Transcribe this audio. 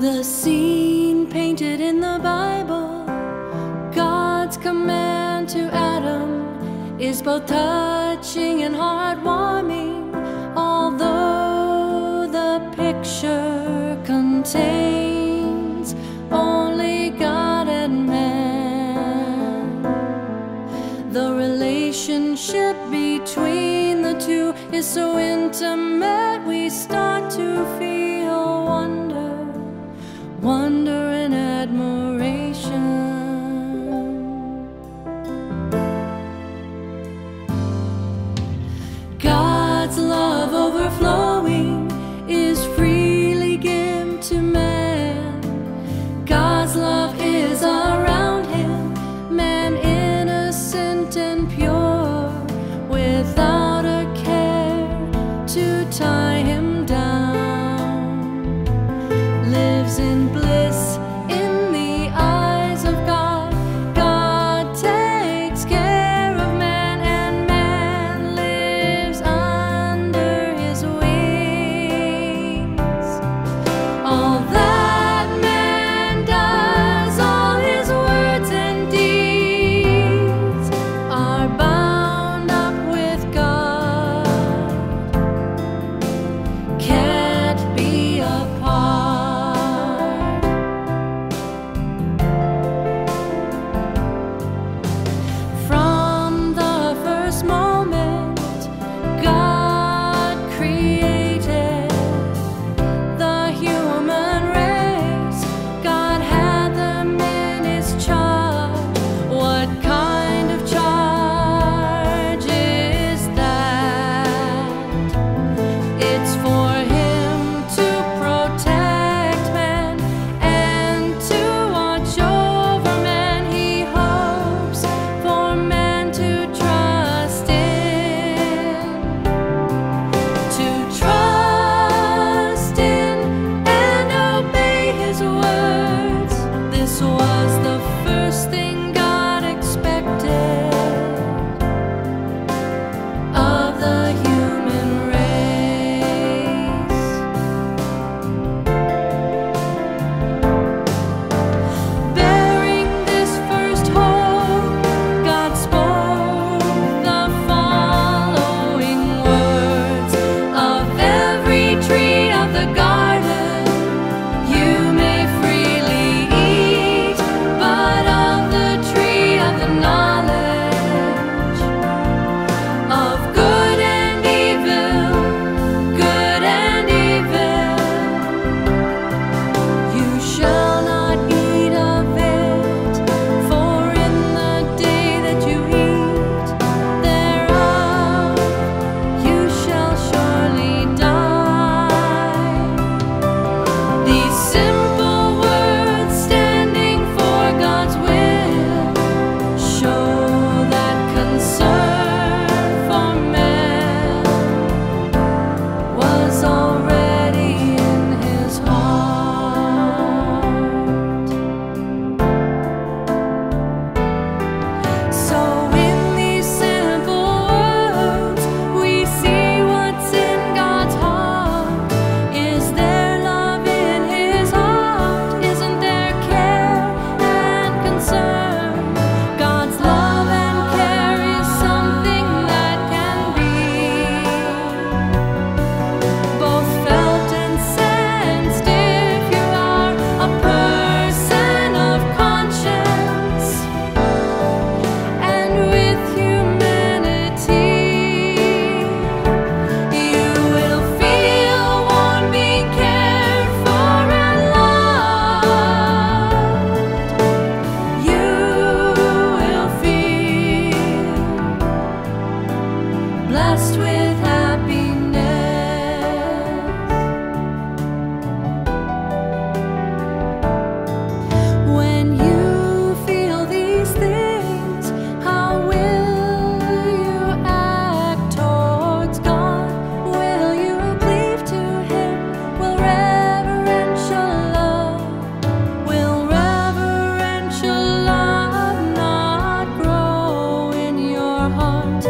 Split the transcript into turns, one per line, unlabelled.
The scene painted in the Bible, God's command to Adam, is both touching and heartwarming, although the picture contains only God and man. The relationship between the two is so intimate, we start to feel wonder and admiration. God's love overflowing is freely given to man. God's love is around him, man innocent and pure, without a care to tie him down, lives in bliss in the eyes of God. God takes care of man, and man lives under his wings. All that man does, all his words and deeds, are bound up with God, can't be apart. From the first moment God created the human race, God had them in his charge. What kind of charge is that? It's for him to protect man and to watch over man. He hopes for man to trust in, and obey his words. This was the first thing God expected of the human race. Bearing this first hope, God spoke the following words: of every tree of the garden you may freely eat, but of the tree of the knowledge of good and evil, you shall not eat of it, for in the day that you eat thereof, you shall surely die. These simple words, standing for God's will, show that concern for man was already in his heart. So in these simple words, we see what's in God's heart. Is there love in his heart? Isn't there care and concern? God's love and care is something that can be both felt and sensed if you are a person of conscience and with humanity. You will feel warm, being cared for and loved. You will feel blessed with happiness. When you feel these things, how will you act towards God? Will you cleave to him? Will reverential love not grow in your heart?